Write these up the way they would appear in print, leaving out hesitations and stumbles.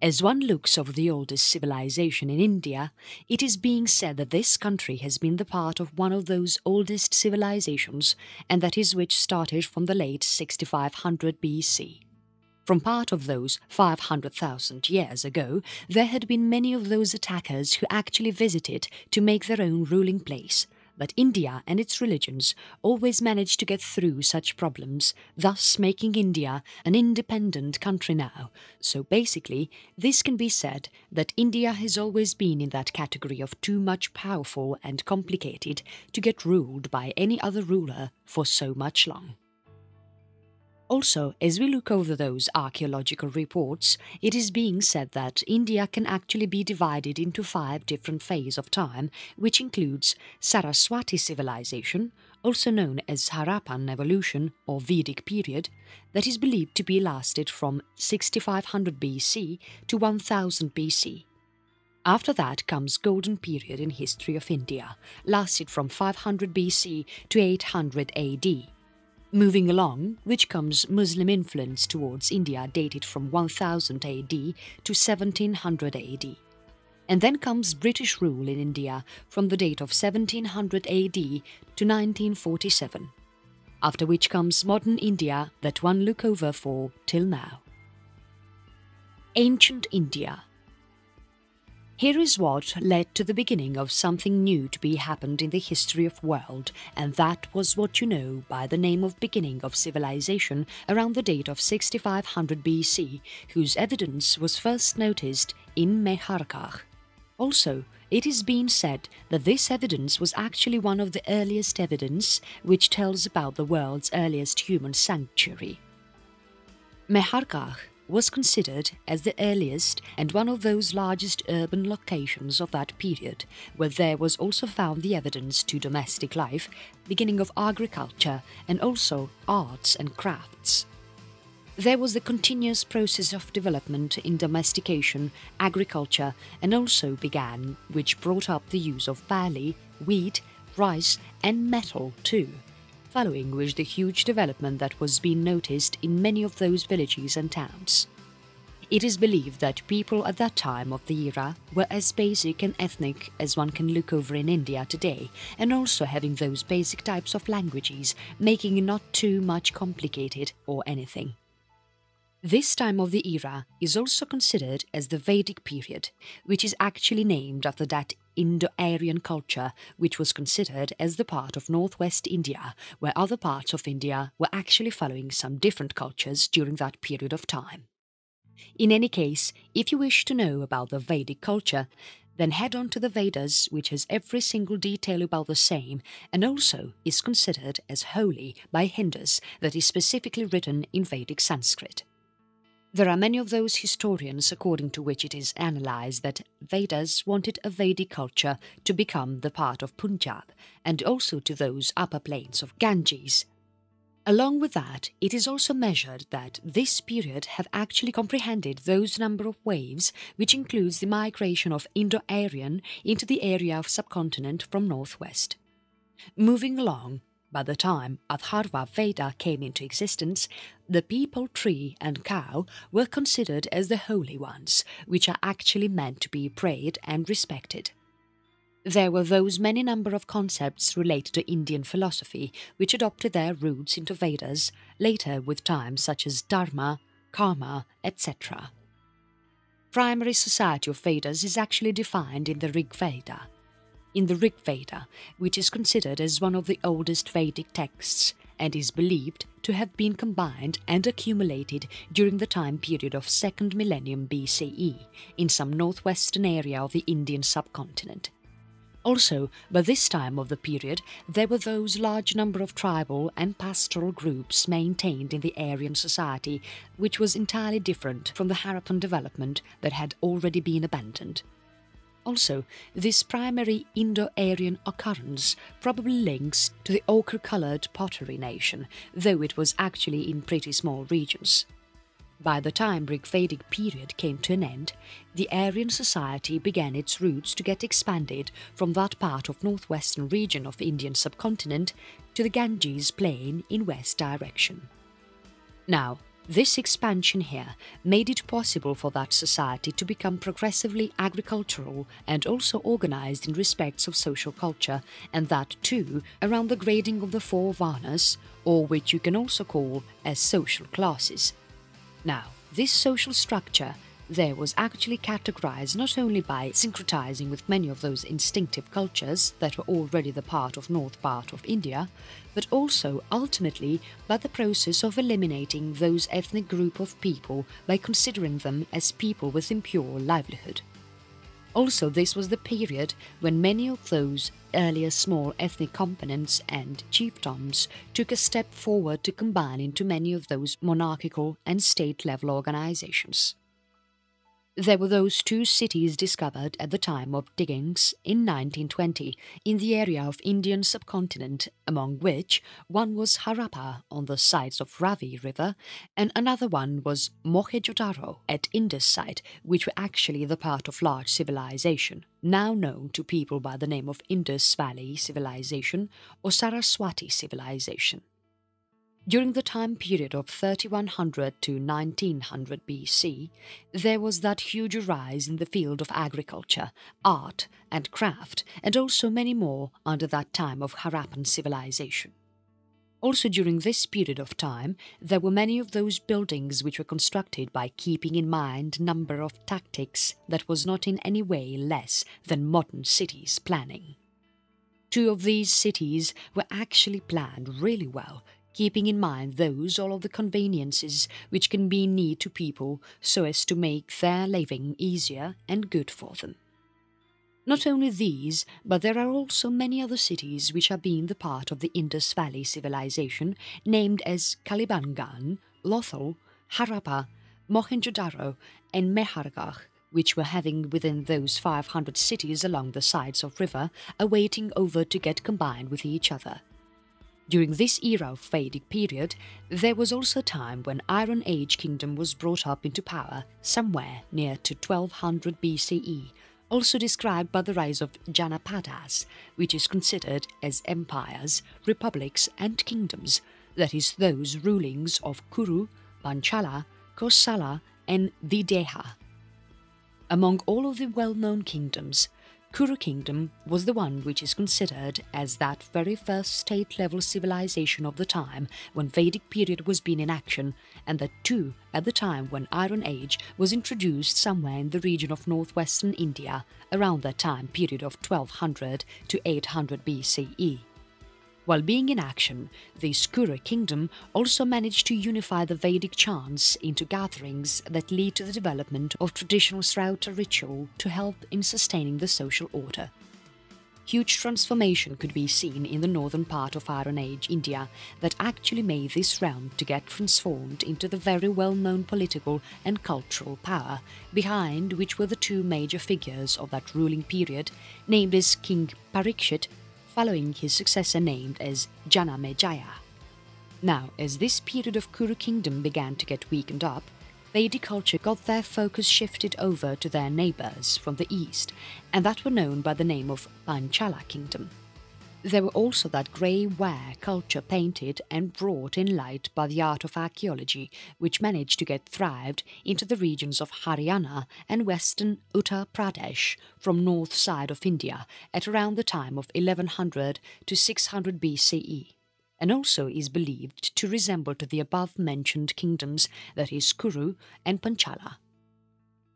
As one looks over the oldest civilization in India, it is being said that this country has been the part of one of those oldest civilizations, and that is which started from the late 6500 BC. From part of those 500,000 years ago, there had been many of those attackers who actually visited to make their own ruling place, but India and its religions always managed to get through such problems, thus making India an independent country now. So basically, this can be said that India has always been in that category of too much powerful and complicated to get ruled by any other ruler for so much long. Also, as we look over those archaeological reports, it is being said that India can actually be divided into 5 different phases of time, which includes Saraswati civilization, also known as Harappan evolution or Vedic period, that is believed to be lasted from 6500 BC to 1000 BC. After that comes Golden Period in history of India, lasted from 500 BC to 800 AD. Moving along, which comes Muslim influence towards India dated from 1000 AD to 1700 AD. And then comes British rule in India from the date of 1700 AD to 1947. After which comes modern India that one look over for till now. Ancient India. Here is what led to the beginning of something new to be happened in the history of world, and that was what you know by the name of beginning of civilization around the date of 6500 BC, whose evidence was first noticed in Mehrkagh. Also, it is being said that this evidence was actually one of the earliest evidence which tells about the world's earliest human sanctuary. Mehrkagh was considered as the earliest and one of those largest urban locations of that period, where there was also found the evidence to domestic life, beginning of agriculture and also arts and crafts. There was the continuous process of development in domestication, agriculture, and also began, which brought up the use of barley, wheat, rice and metal too, following which the huge development that was being noticed in many of those villages and towns. It is believed that people at that time of the era were as basic and ethnic as one can look over in India today, and also having those basic types of languages, making it not too much complicated or anything. This time of the era is also considered as the Vedic period, which is actually named after that Indo-Aryan culture which was considered as the part of northwest India, where other parts of India were actually following some different cultures during that period of time. In any case, if you wish to know about the Vedic culture, then head on to the Vedas, which has every single detail about the same and also is considered as holy by Hindus, that is specifically written in Vedic Sanskrit. There are many of those historians according to which it is analysed that Vedas wanted a Vedic culture to become the part of Punjab and also to those upper plains of Ganges. Along with that, it is also measured that this period have actually comprehended those number of waves which includes the migration of Indo-Aryan into the area of subcontinent from northwest. Moving along, by the time Atharva Veda came into existence, the people, tree and cow were considered as the holy ones, which are actually meant to be prayed and respected. There were those many number of concepts related to Indian philosophy which adopted their roots into Vedas later with time, such as Dharma, Karma, etc. Primary society of Vedas is actually defined in the Rig Veda. In the Rig Veda, which is considered as one of the oldest Vedic texts and is believed to have been combined and accumulated during the time period of 2nd millennium BCE in some northwestern area of the Indian subcontinent. Also, by this time of the period, there were those large number of tribal and pastoral groups maintained in the Aryan society, which was entirely different from the Harappan development that had already been abandoned. Also, this primary Indo-Aryan occurrence probably links to the ochre-coloured pottery nation, though it was actually in pretty small regions. By the time Rig-Vedic period came to an end, the Aryan society began its roots to get expanded from that part of northwestern region of Indian subcontinent to the Ganges plain in west direction. Now, This expansion here made it possible for that society to become progressively agricultural and also organized in respects of social culture, and that too around the grading of the four varnas, or which you can also call as social classes. Now, this social structure there was actually categorized not only by syncretizing with many of those instinctive cultures that were already the part of north part of India, but also ultimately by the process of eliminating those ethnic group of people by considering them as people with impure livelihood. Also, this was the period when many of those earlier small ethnic components and chiefdoms took a step forward to combine into many of those monarchical and state-level organizations. There were those two cities discovered at the time of diggings in 1920 in the area of Indian subcontinent, among which one was Harappa on the sides of Ravi River and another one was Mohenjo-daro at Indus site, which were actually the part of large civilization, now known to people by the name of Indus Valley Civilization or Saraswati Civilization. During the time period of 3100 to 1900 BC, there was that huge rise in the field of agriculture, art and craft, and also many more under that time of Harappan civilization. Also during this period of time, there were many of those buildings which were constructed by keeping in mind a number of tactics that was not in any way less than modern cities planning. Two of these cities were actually planned really well, keeping in mind all of the conveniences which can be in need to people so as to make their living easier and good for them. Not only these, but there are also many other cities which are being the part of the Indus Valley civilization, named as Kalibangan, Lothal, Harappa, Mohenjo-daro and Mehrgarh, which were having within those 500 cities along the sides of river, awaiting over to get combined with each other. During this era of Vedic period, there was also a time when Iron Age kingdom was brought up into power somewhere near to 1200 BCE, also described by the rise of Janapadas, which is considered as empires, republics and kingdoms, that is those rulings of Kuru, Panchala, Kosala and Videha. Among all of the well-known kingdoms, Kuru kingdom was the one which is considered as that very first state-level civilization of the time when Vedic period was being in action, and that too at the time when Iron Age was introduced somewhere in the region of northwestern India around that time period of 1200 to 800 BCE. While being in action, this Kuru kingdom also managed to unify the Vedic chants into gatherings that lead to the development of traditional Srauta ritual to help in sustaining the social order. Huge transformation could be seen in the northern part of Iron Age India that actually made this realm to get transformed into the very well-known political and cultural power, behind which were the two major figures of that ruling period, named as King Parikshit, following his successor named as Janamejaya. Now, as this period of Kuru kingdom began to get weakened up, Vedic culture got their focus shifted over to their neighbours from the east, and that were known by the name of Panchala kingdom. There were also that grey ware culture painted and brought in light by the art of archaeology, which managed to get thrived into the regions of Haryana and western Uttar Pradesh from north side of India at around the time of 1100 to 600 BCE, and also is believed to resemble to the above-mentioned kingdoms, that is Kuru and Panchala.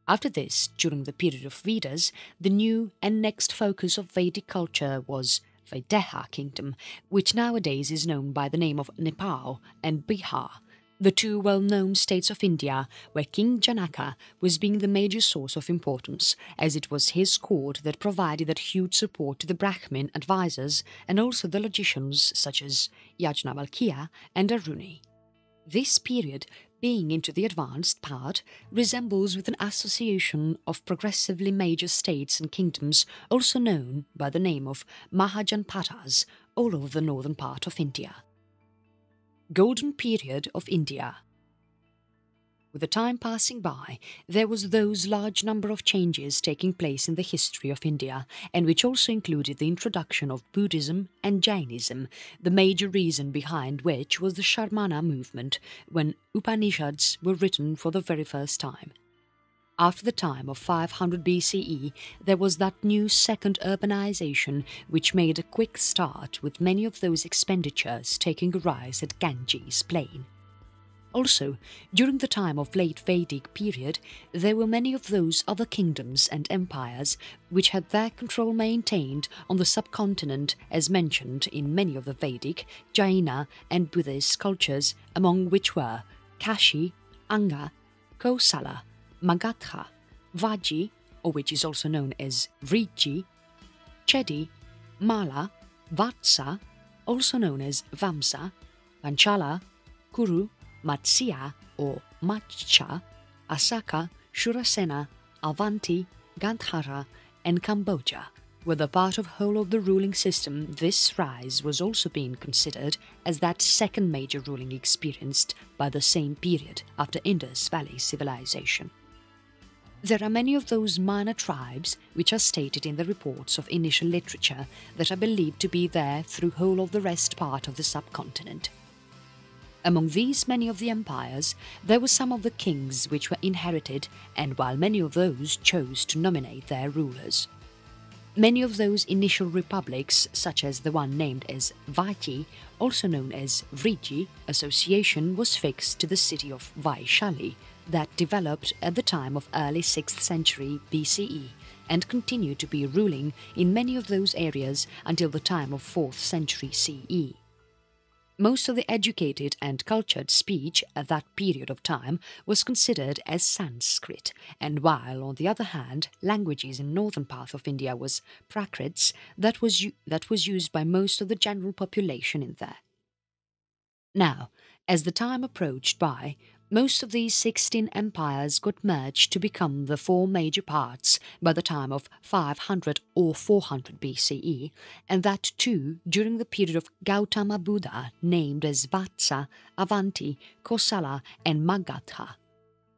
After this, during the period of Vedas, the new and next focus of Vedic culture was Videha kingdom, which nowadays is known by the name of Nepal and Bihar, the two well-known states of India where King Janaka was being the major source of importance, as it was his court that provided that huge support to the Brahmin advisors and also the logicians such as Yajnavalkya and Aruni. This period, being into the advanced part, resembles with an association of progressively major states and kingdoms also known by the name of Mahajanpatas all over the northern part of India. Golden period of India. With the time passing by, there was those large number of changes taking place in the history of India, and which also included the introduction of Buddhism and Jainism, the major reason behind which was the Shramana movement, when Upanishads were written for the very first time. After the time of 500 BCE, there was that new second urbanization which made a quick start, with many of those expenditures taking a rise at Ganges plain. Also, during the time of late Vedic period, there were many of those other kingdoms and empires which had their control maintained on the subcontinent, as mentioned in many of the Vedic, Jaina and Buddhist cultures, among which were Kashi, Anga, Kosala, Magadha, Vaji, or which is also known as Vriji, Chedi, Mala, Vatsa, also known as Vamsa, Panchala, Kuru, Matsya or Matcha, Asaka, Shurasena, Avanti, Gandhara and Cambodia. Were part of whole of the ruling system, this rise was also being considered as that second major ruling experienced by the same period after Indus Valley civilization. There are many of those minor tribes which are stated in the reports of initial literature that are believed to be there through whole of the rest part of the subcontinent. Among these many of the empires, there were some of the kings which were inherited, and while many of those chose to nominate their rulers. Many of those initial republics, such as the one named as Vaiti, also known as Vriji, association was fixed to the city of Vaishali, that developed at the time of early 6th century BCE, and continued to be ruling in many of those areas until the time of 4th century CE. Most of the educated and cultured speech at that period of time was considered as Sanskrit, and while, on the other hand, languages in northern part of India was Prakrits, that was used by most of the general population in there. Now, as the time approached by, most of these 16 empires got merged to become the 4 major parts by the time of 500 or 400 BCE, and that too during the period of Gautama Buddha, named as Vatsa, Avanti, Kosala and Magadha.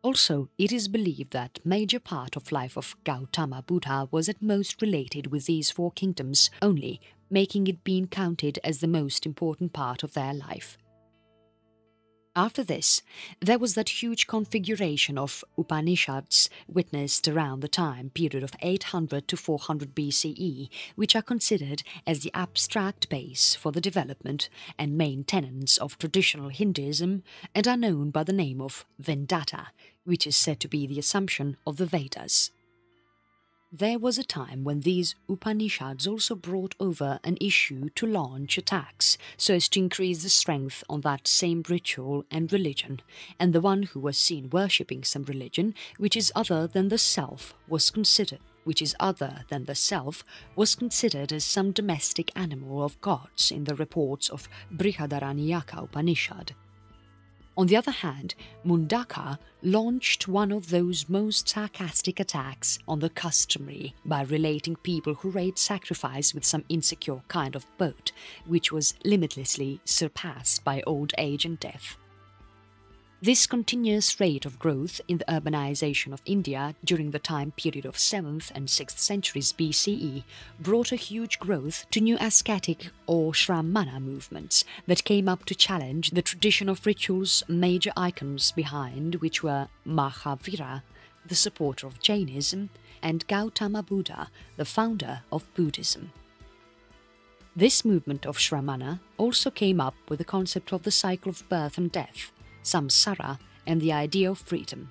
Also, it is believed that major part of life of Gautama Buddha was at most related with these 4 kingdoms only, making it being counted as the most important part of their life. After this, there was that huge configuration of Upanishads witnessed around the time period of 800 to 400 BCE, which are considered as the abstract base for the development and main tenets of traditional Hinduism, and are known by the name of Vedanta, which is said to be the assumption of the Vedas. There was a time when these Upanishads also brought over an issue to launch attacks so as to increase the strength on that same ritual and religion, and the one who was seen worshipping some religion which is other than the self was considered as some domestic animal of gods in the reports of Brihadaranyaka Upanishad. On the other hand, Mundaka launched one of those most sarcastic attacks on the customary by relating people who raid sacrifice with some insecure kind of boat, which was limitlessly surpassed by old age and death. This continuous rate of growth in the urbanization of India during the time period of 7th and 6th centuries BCE brought a huge growth to new ascetic or Shramana movements that came up to challenge the tradition of rituals, major icons behind which were Mahavira, the supporter of Jainism, and Gautama Buddha, the founder of Buddhism. This movement of Shramana also came up with the concept of the cycle of birth and death, samsara, and the idea of freedom.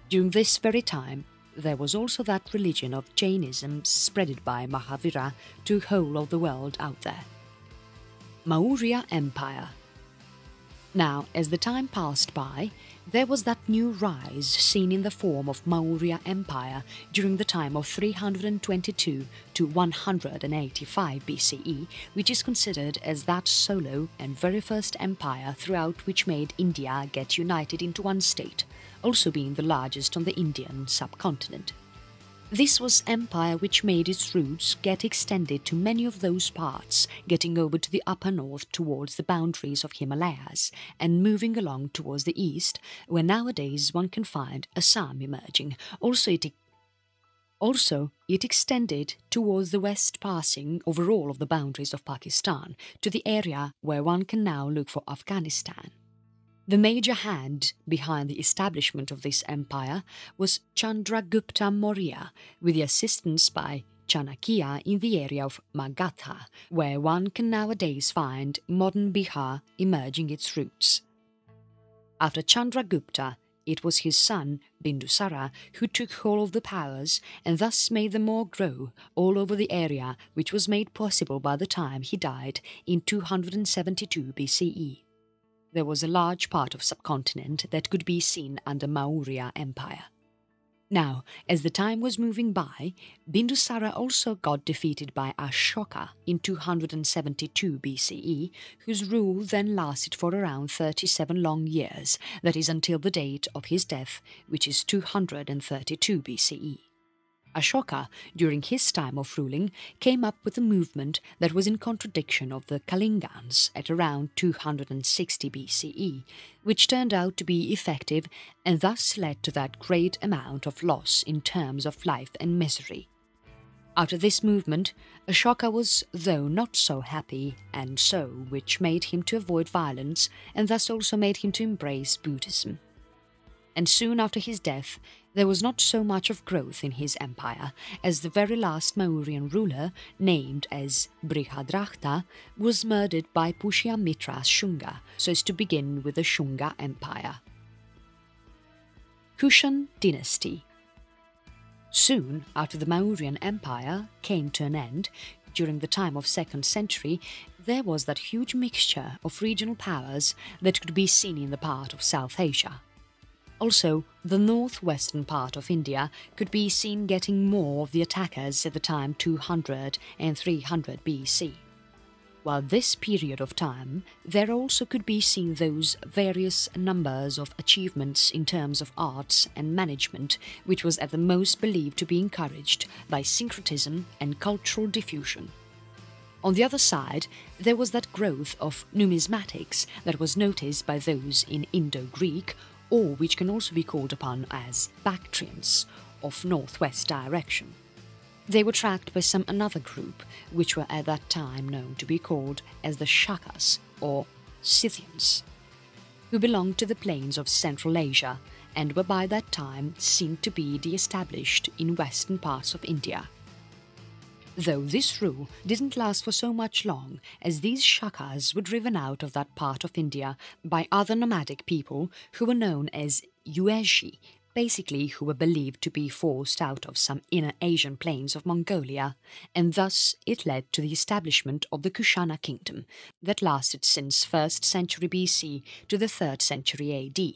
During this very time, there was also that religion of Jainism spreaded by Mahavira to the whole of the world out there. Maurya Empire. Now, as the time passed by, there was that new rise seen in the form of Maurya Empire during the time of 322 to 185 BCE, which is considered as that solo and very first empire throughout which made India get united into one state, also being the largest on the Indian subcontinent. This was empire which made its roots get extended to many of those parts, getting over to the upper north towards the boundaries of Himalayas and moving along towards the east, where nowadays one can find Assam emerging. Also, it extended towards the west, passing over all of the boundaries of Pakistan to the area where one can now look for Afghanistan. The major hand behind the establishment of this empire was Chandragupta Maurya, with the assistance by Chanakya in the area of Magadha, where one can nowadays find modern Bihar emerging its roots. After Chandragupta, it was his son Bindusara who took hold of the powers and thus made them all grow all over the area, which was made possible by the time he died in 272 BCE. There was a large part of subcontinent that could be seen under Maurya Empire. Now, as the time was moving by, Bindusara also got defeated by Ashoka in 272 BCE, whose rule then lasted for around 37 long years, that is until the date of his death, which is 232 BCE. Ashoka, during his time of ruling, came up with a movement that was in contradiction of the Kalingans at around 260 BCE, which turned out to be effective and thus led to that great amount of loss in terms of life and misery. After this movement, Ashoka was, though not so happy, and so which made him to avoid violence and thus also made him to embrace Buddhism. And soon after his death, there was not so much of growth in his empire, as the very last Mauryan ruler, named as Brihadratha, was murdered by Pushyamitra Shunga, so as to begin with the Shunga Empire. Kushan dynasty. Soon after the Mauryan Empire came to an end, during the time of 2nd century, there was that huge mixture of regional powers that could be seen in the part of South Asia. Also, the northwestern part of India could be seen getting more of the attackers at the time 200 and 300 BC. While this period of time, there also could be seen those various numbers of achievements in terms of arts and management, which was at the most believed to be encouraged by syncretism and cultural diffusion. On the other side, there was that growth of numismatics that was noticed by those in Indo-Greek, or which can also be called upon as Bactrians, of northwest direction. They were tracked by some another group, which were at that time known to be called as the Shakas, or Scythians, who belonged to the plains of Central Asia and were by that time seen to be de-established in western parts of India. Though this rule didn't last for so much long, as these Shakas were driven out of that part of India by other nomadic people who were known as Yuezhi, basically who were believed to be forced out of some inner Asian plains of Mongolia, and thus it led to the establishment of the Kushana kingdom that lasted since 1st century BC to the 3rd century AD.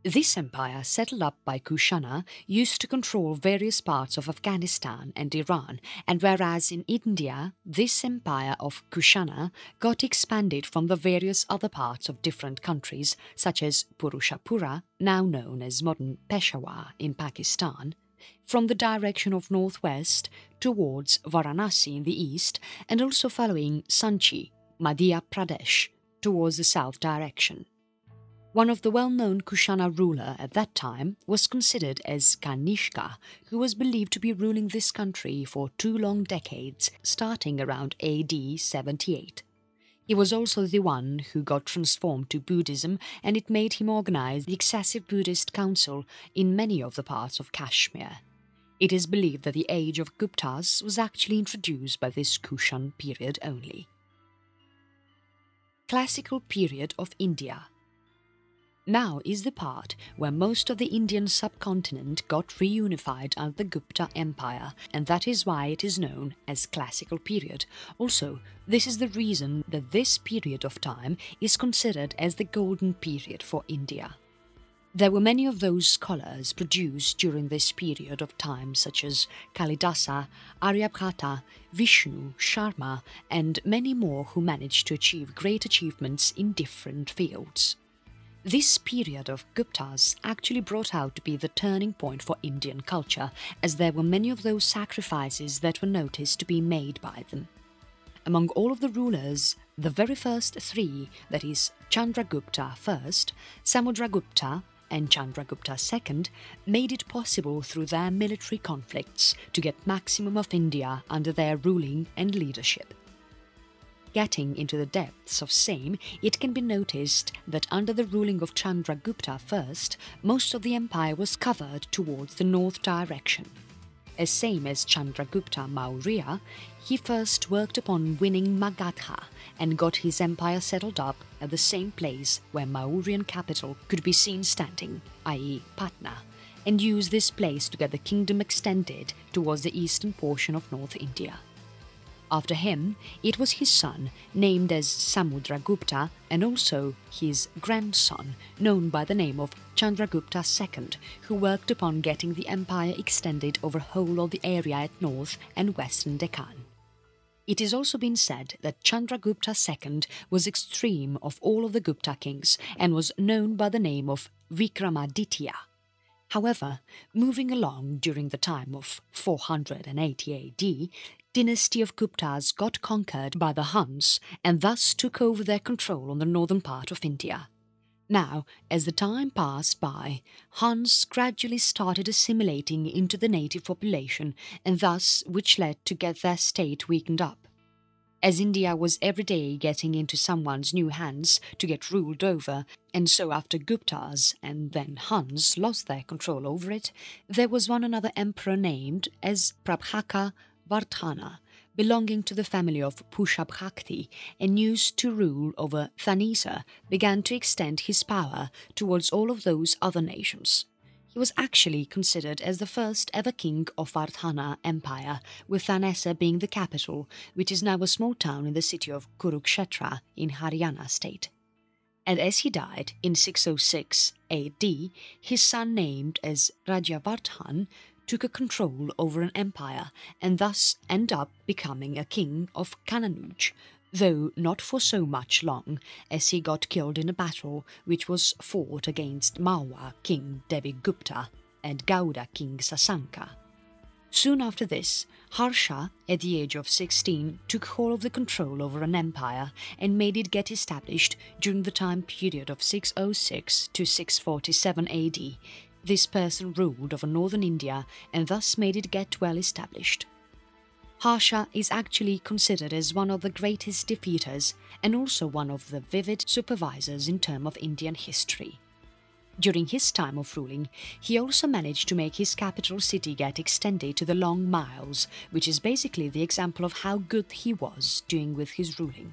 This empire, settled up by Kushana, used to control various parts of Afghanistan and Iran, and whereas in India this empire of Kushana got expanded from the various other parts of different countries, such as Purushapura, now known as modern Peshawar in Pakistan, from the direction of northwest towards Varanasi in the east, and also following Sanchi, Madhya Pradesh, towards the south direction. One of the well-known Kushana ruler at that time was considered as Kanishka, who was believed to be ruling this country for 2 long decades, starting around AD 78. He was also the one who got transformed to Buddhism, and it made him organize the excessive Buddhist council in many of the parts of Kashmir. It is believed that the age of Guptas was actually introduced by this Kushan period only. Classical period of India. Now is the part where most of the Indian subcontinent got reunified under the Gupta Empire, and that is why it is known as Classical period. Also, this is the reason that this period of time is considered as the golden period for India. There were many of those scholars produced during this period of time, such as Kalidasa, Aryabhata, Vishnu, Sharma, and many more who managed to achieve great achievements in different fields. This period of Guptas actually brought out to be the turning point for Indian culture, as there were many of those sacrifices that were noticed to be made by them. Among all of the rulers, the very first three, that is Chandragupta first, Samudragupta and Chandragupta II, made it possible through their military conflicts to get maximum of India under their ruling and leadership. Getting into the depths of same, it can be noticed that under the ruling of Chandragupta first, most of the empire was covered towards the north direction. As same as Chandragupta Maurya, he first worked upon winning Magadha and got his empire settled up at the same place where Mauryan capital could be seen standing, i.e. Patna, and used this place to get the kingdom extended towards the eastern portion of North India. After him, it was his son, named as Samudragupta, and also his grandson, known by the name of Chandragupta II, who worked upon getting the empire extended over whole of the area at north and western Deccan. It has also been said that Chandragupta II was extreme of all of the Gupta kings and was known by the name of Vikramaditya. However, moving along during the time of 480 AD, dynasty of Guptas got conquered by the Huns and thus took over their control on the northern part of India. Now, as the time passed by, Huns gradually started assimilating into the native population, and thus which led to get their state weakened up. As India was every day getting into someone's new hands to get ruled over, and so after Guptas and then Huns lost their control over it, there was one another emperor named as Prabhaka Vardhana, belonging to the family of Pushabhakti and used to rule over Thanisa, began to extend his power towards all of those other nations. He was actually considered as the first ever king of Vardhana Empire, with Thanisa being the capital, which is now a small town in the city of Kurukshetra in Haryana state. And as he died in 606 AD, his son named as Rajavardhan took a control over an empire and thus ended up becoming a king of Kananuj, though not for so much long, as he got killed in a battle which was fought against Maurya king Devigupta and Gauda king Sasanka. Soon after this, Harsha, at the age of 16, took hold of the control over an empire and made it get established during the time period of 606 to 647 AD. This person ruled over northern India and thus made it get well established. Harsha is actually considered as one of the greatest defeaters and also one of the vivid supervisors in terms of Indian history. During his time of ruling, he also managed to make his capital city get extended to the long miles, which is basically the example of how good he was doing with his ruling.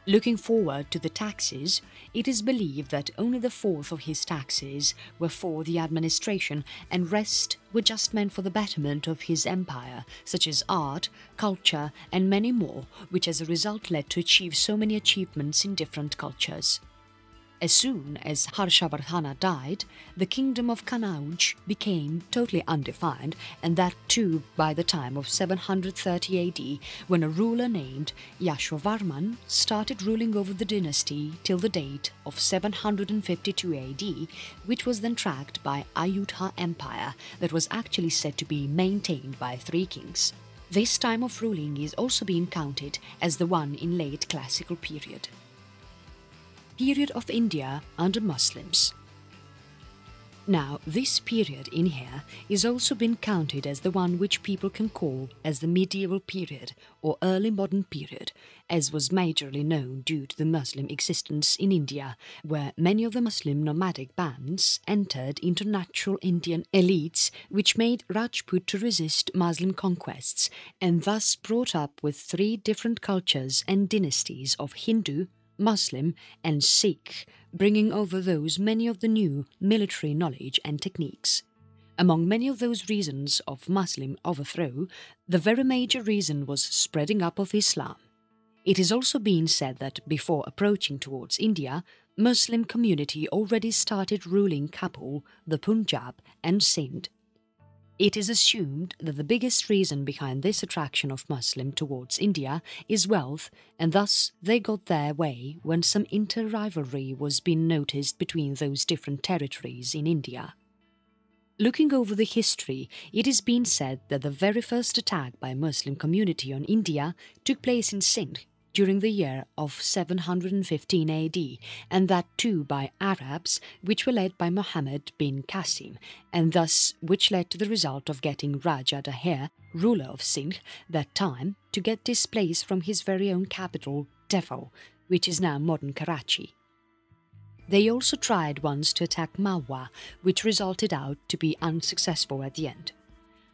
Looking forward to the taxes, it is believed that only the fourth of his taxes were for the administration and rest were just meant for the betterment of his empire, such as art, culture and many more, which as a result led to achieve so many achievements in different cultures. As soon as Harshavardhana died, the kingdom of Kanauj became totally undefined, and that too by the time of 730 AD, when a ruler named Yashovarman started ruling over the dynasty till the date of 752 AD, which was then tracked by Khilji Empire that was actually said to be maintained by 3 kings. This time of ruling is also being counted as the one in late classical period. Period of India under Muslims. Now, this period in here is also been counted as the one which people can call as the medieval period or early modern period, as was majorly known due to the Muslim existence in India, where many of the Muslim nomadic bands entered into natural Indian elites which made Rajput to resist Muslim conquests and thus brought up with 3 different cultures and dynasties of Hindu, Muslim and Sikh, bringing over those many of the new military knowledge and techniques. Among many of those reasons of Muslim overthrow, the very major reason was spreading up of Islam. It is also been said that before approaching towards India, Muslim community already started ruling Kabul, the Punjab and Sindh. It is assumed that the biggest reason behind this attraction of Muslim towards India is wealth, and thus they got their way when some inter-rivalry was being noticed between those different territories in India. Looking over the history, it is been said that the very first attack by Muslim community on India took place in Sindh during the year of 715 AD, and that too by Arabs, which were led by Muhammad bin Qasim, and thus which led to the result of getting Raja Daher, ruler of Sindh that time, to get displaced from his very own capital, Defo, which is now modern Karachi. They also tried once to attack Malwa, which resulted out to be unsuccessful at the end.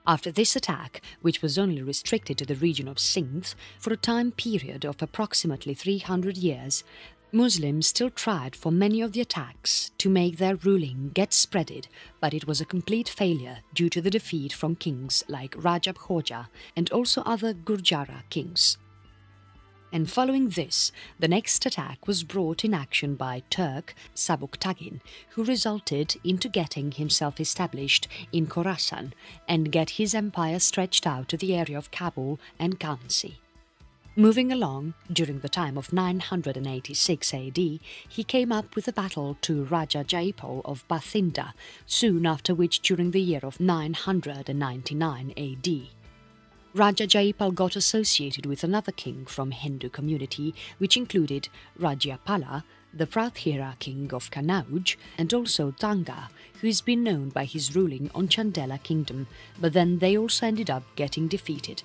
After this attack, which was only restricted to the region of Sindh for a time period of approximately 300 years, Muslims still tried for many of the attacks to make their ruling get spreaded, but it was a complete failure due to the defeat from kings like Rajab Khoja and also other Gurjara kings. And following this, the next attack was brought in action by Turk Sabuktagin, who resulted into getting himself established in Khorasan and get his empire stretched out to the area of Kabul and Ghazni. Moving along, during the time of 986 AD, he came up with a battle to Raja Jaipal of Bathinda, soon after which during the year of 999 AD. Raja Jaipal got associated with another king from Hindu community, which included Rajapala, the Prathira king of Kanauj, and also Tanga, who has been known by his ruling on Chandela kingdom, but then they also ended up getting defeated.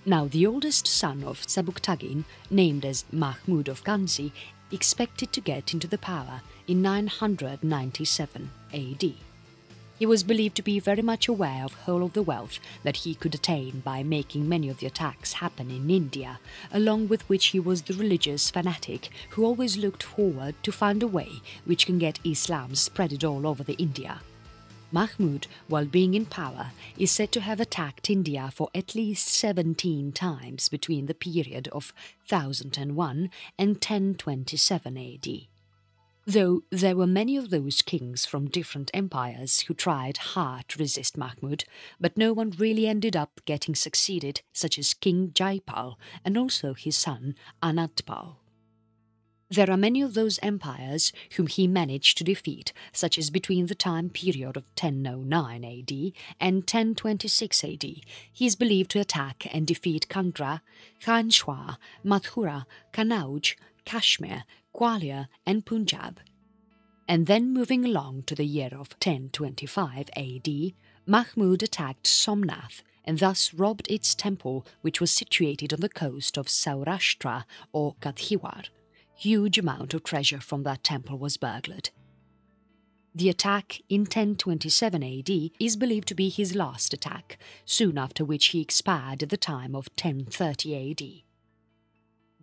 Now the oldest son of Sabuktagin, named as Mahmud of Ghazni, expected to get into the power in 997 AD. He was believed to be very much aware of whole of the wealth that he could attain by making many of the attacks happen in India, along with which he was the religious fanatic who always looked forward to find a way which can get Islam spreaded all over the India. Mahmud, while being in power, is said to have attacked India for at least 17 times between the period of 1001 and 1027 AD. Though there were many of those kings from different empires who tried hard to resist Mahmud, but no one really ended up getting succeeded, such as King Jaipal and also his son Anandpal. There are many of those empires whom he managed to defeat, such as between the time period of 1009 AD and 1026 AD. He is believed to attack and defeat Kangra, Khanshwa, Mathura, Kanauj, Kashmir, Gwalior and Punjab. And then moving along to the year of 1025 AD, Mahmud attacked Somnath and thus robbed its temple, which was situated on the coast of Saurashtra or Kathiawar. Huge amount of treasure from that temple was burglared. The attack in 1027 AD is believed to be his last attack, soon after which he expired at the time of 1030 AD.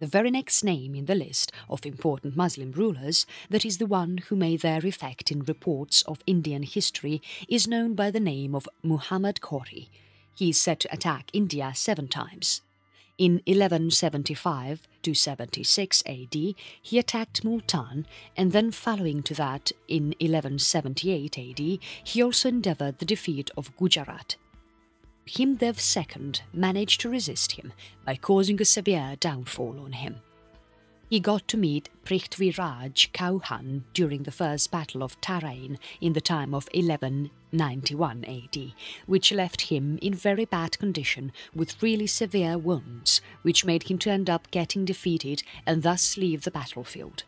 The very next name in the list of important Muslim rulers, that is the one who made their effect in reports of Indian history, is known by the name of Muhammad Ghori. He is said to attack India 7 times. In 1175 to 76 AD, he attacked Multan, and then following to that, in 1178 AD, he also endeavoured the defeat of Gujarat. Himdev II managed to resist him by causing a severe downfall on him. He got to meet Prithviraj Chauhan during the first battle of Tarain in the time of 1191 AD, which left him in very bad condition with really severe wounds, which made him to end up getting defeated and thus leave the battlefield.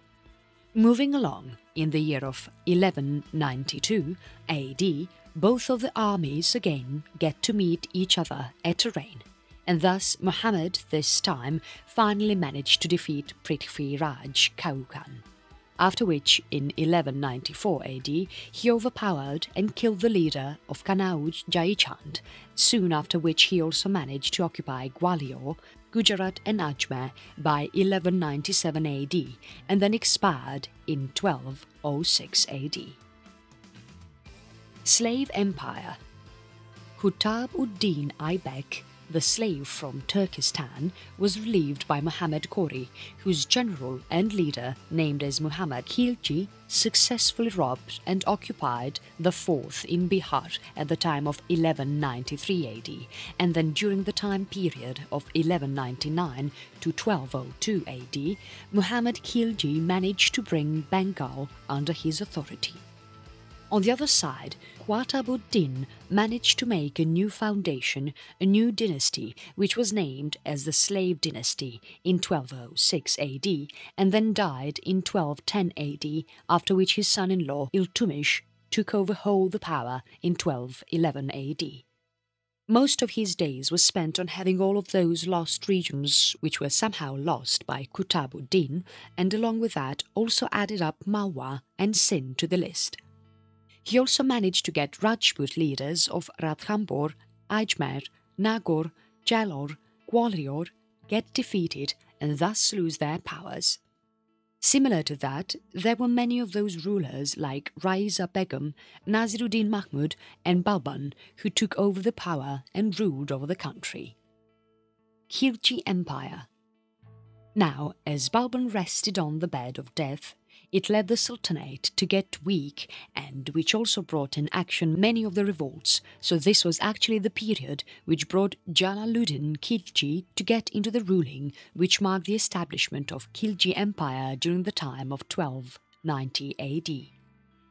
Moving along, in the year of 1192 AD, both of the armies again get to meet each other at Tarain, and thus Muhammad this time finally managed to defeat Prithviraj Chauhan. After which, in 1194 AD, he overpowered and killed the leader of Kanauj Jaichand, soon after which he also managed to occupy Gwalior, Gujarat and Ajmer by 1197 AD, and then expired in 1206 AD. Slave Empire. Qutb-ud-Din Aibak, the slave from Turkestan, was relieved by Muhammad Ghori, whose general and leader, named as Muhammad Khilji, successfully robbed and occupied the fort in Bihar at the time of 1193 AD, and then during the time period of 1199 to 1202 AD, Muhammad Khilji managed to bring Bengal under his authority. On the other side, Qutb-ud-Din managed to make a new foundation, a new dynasty, which was named as the Slave Dynasty in 1206 AD and then died in 1210 AD, after which his son-in-law Iltutmish took over whole the power in 1211 AD. Most of his days were spent on having all of those lost regions which were somehow lost by Qutb-ud-Din, and along with that also added up Malwa and Sindh to the list. He also managed to get Rajput leaders of Ranthambore, Ajmer, Nagaur, Jalore, Gwalior get defeated and thus lose their powers. Similar to that, there were many of those rulers like Raiza Begum, Nasiruddin Mahmud and Balban who took over the power and ruled over the country. Khilji Empire. Now, as Balban rested on the bed of death, it led the Sultanate to get weak, and which also brought in action many of the revolts, so this was actually the period which brought Jalaluddin Khilji to get into the ruling, which marked the establishment of Khilji Empire during the time of 1290 AD.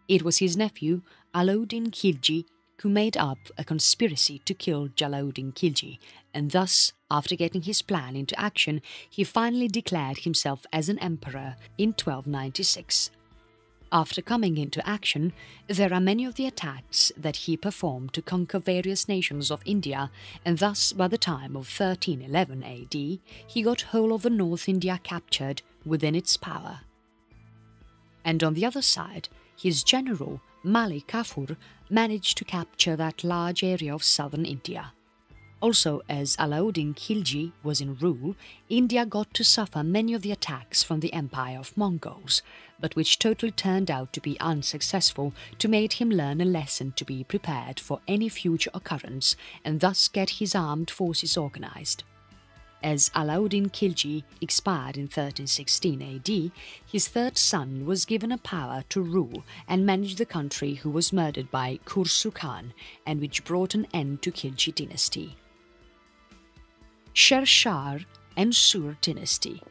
It was his nephew Alauddin Khilji who made up a conspiracy to kill Jalaluddin Khilji, and thus, after getting his plan into action, he finally declared himself as an emperor in 1296. After coming into action, there are many of the attacks that he performed to conquer various nations of India, and thus by the time of 1311 AD, he got whole of the North India captured within its power. And on the other side, his general Malik Kafur managed to capture that large area of southern India. Also, as Alauddin Khilji was in rule, India got to suffer many of the attacks from the empire of Mongols, but which totally turned out to be unsuccessful, to make him learn a lesson to be prepared for any future occurrence and thus get his armed forces organized. As Alauddin Khilji expired in 1316 AD, his third son was given a power to rule and manage the country, who was murdered by Khursu Khan, and which brought an end to Khilji dynasty. Shah and Sur dynasty.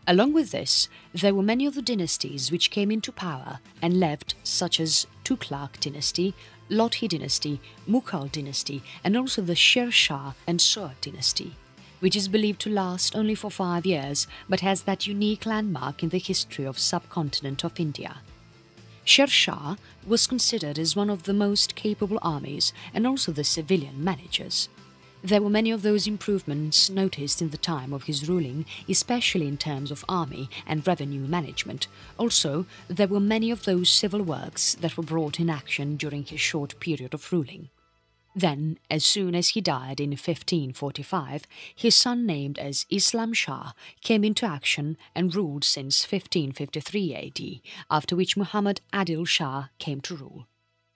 Along with this, there were many of the dynasties which came into power and left, such as Tughlaq dynasty, Lodhi dynasty, Mughal dynasty, and also the Shah and Sur dynasty, which is believed to last only for 5 years but has that unique landmark in the history of subcontinent of India. Shah was considered as one of the most capable armies and also the civilian managers. There were many of those improvements noticed in the time of his ruling, especially in terms of army and revenue management. Also, there were many of those civil works that were brought in action during his short period of ruling. Then, as soon as he died in 1545, his son, named as Islam Shah, came into action and ruled since 1553 AD, after which Muhammad Adil Shah came to rule.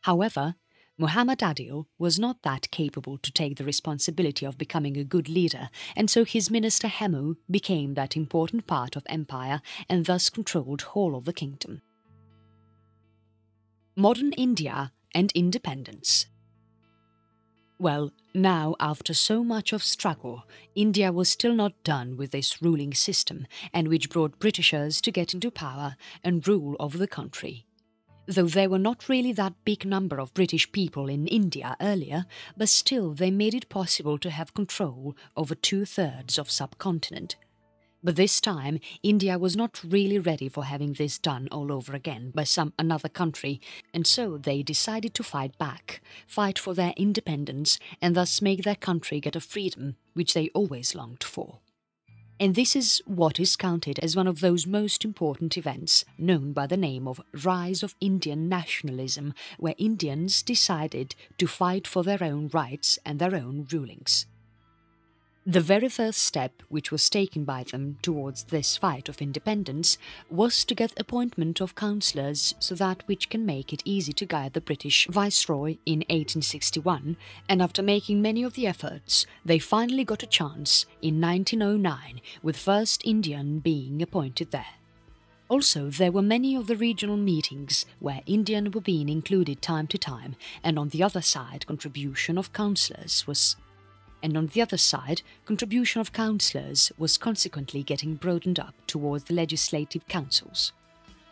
However, Muhammad Adil was not that capable to take the responsibility of becoming a good leader, and so his minister Hemu became that important part of empire and thus controlled whole of the kingdom. Modern India and independence. Well, now after so much of struggle, India was still not done with this ruling system, and which brought Britishers to get into power and rule over the country. Though there were not really that big number of British people in India earlier, but still they made it possible to have control over 2/3 of subcontinent. But this time, India was not really ready for having this done all over again by another country, and so they decided to fight back, fight for their independence, and thus make their country get a freedom which they always longed for. And this is what is counted as one of those most important events known by the name of Rise of Indian Nationalism, where Indians decided to fight for their own rights and their own rulings. The very first step which was taken by them towards this fight of independence was to get appointment of councillors, so that which can make it easy to guide the British Viceroy in 1861, and after making many of the efforts, they finally got a chance in 1909, with first Indian being appointed there. Also, there were many of the regional meetings where Indian were being included time to time, and on the other side contribution of councillors was consequently getting broadened up towards the legislative councils.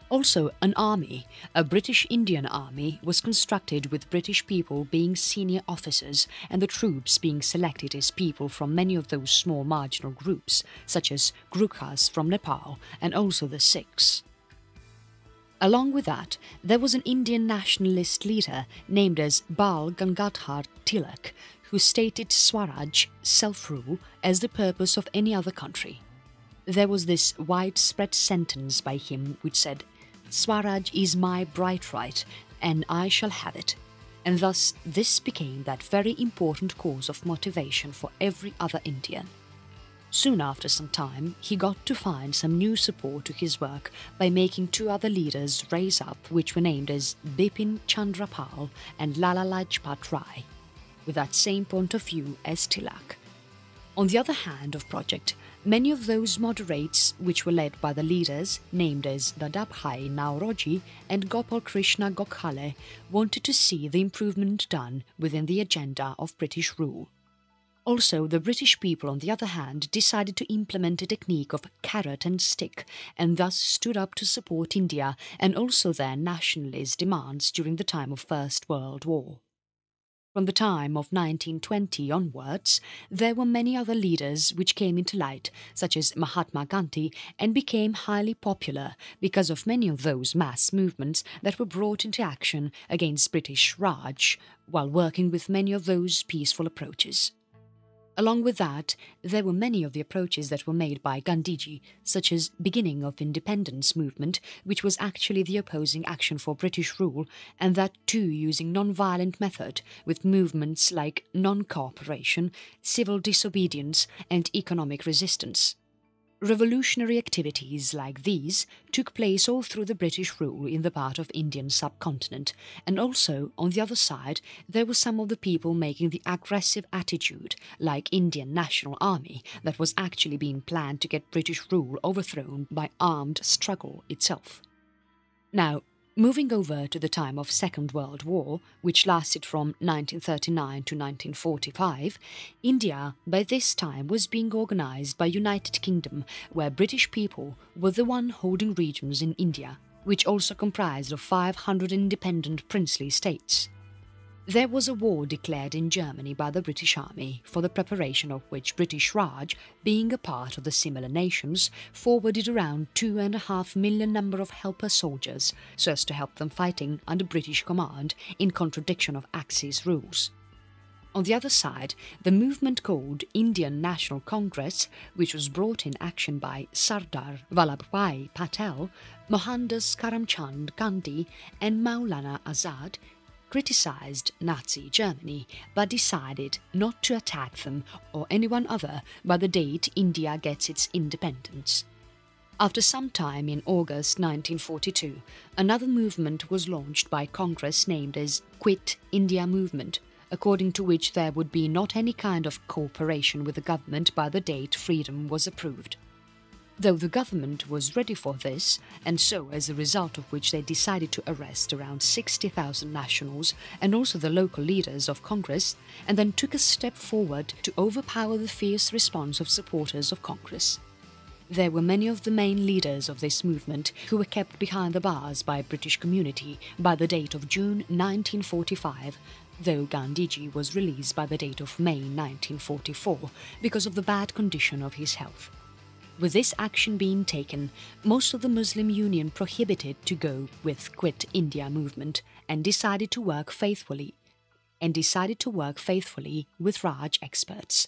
Also, an army, a British Indian army, was constructed with British people being senior officers and the troops being selected as people from many of those small marginal groups, such as Gurkhas from Nepal and also the Sikhs. Along with that, there was an Indian nationalist leader named as Bal Gangadhar Tilak, who stated Swaraj, self-rule, as the purpose of any other country. There was this widespread sentence by him which said, "Swaraj is my birthright, and I shall have it," and thus this became that very important cause of motivation for every other Indian. Soon after some time, he got to find some new support to his work by making two other leaders raise up, which were named as Bipin Chandra Pal and Lala Lajpat Rai, with that same point of view as Tilak. On the other hand of project, many of those moderates which were led by the leaders named as Dadabhai Nauroji and Gopal Krishna Gokhale wanted to see the improvement done within the agenda of British rule. Also, the British people, on the other hand, decided to implement a technique of carrot and stick, and thus stood up to support India and also their nationalist demands during the time of First World War. From the time of 1920 onwards, there were many other leaders which came into light, such as Mahatma Gandhi, and became highly popular because of many of those mass movements that were brought into action against British Raj, while working with many of those peaceful approaches. Along with that, there were many of the approaches that were made by Gandhiji, such as beginning of independence movement, which was actually the opposing action for British rule, and that too using non-violent method, with movements like non-cooperation, civil disobedience and economic resistance. Revolutionary activities like these took place all through the British rule in the part of Indian subcontinent, and also, on the other side, there were some of the people making the aggressive attitude, like Indian National Army, that was actually being planned to get British rule overthrown by armed struggle itself. Now, moving over to the time of Second World War, which lasted from 1939 to 1945, India by this time was being organised by United Kingdom, where British people were the one holding regions in India, which also comprised of 500 independent princely states. There was a war declared in Germany by the British Army, for the preparation of which British Raj, being a part of the similar nations, forwarded around 2.5 million number of helper soldiers, so as to help them fighting under British command in contradiction of Axis rules. On the other side, the movement called Indian National Congress, which was brought in action by Sardar Vallabhbhai Patel, Mohandas Karamchand Gandhi and Maulana Azad, criticised Nazi Germany but decided not to attack them or anyone other by the date India gets its independence. After some time in August 1942, another movement was launched by Congress named as Quit India Movement, according to which there would be not any kind of cooperation with the government by the date freedom was approved. Though the government was ready for this, and so as a result of which they decided to arrest around 60,000 nationals and also the local leaders of Congress, and then took a step forward to overpower the fierce response of supporters of Congress. There were many of the main leaders of this movement who were kept behind the bars by British community by the date of June 1945, though Gandhiji was released by the date of May 1944 because of the bad condition of his health. With this action being taken, most of the Muslim Union prohibited to go with Quit India movement and decided to work faithfully with Raj experts.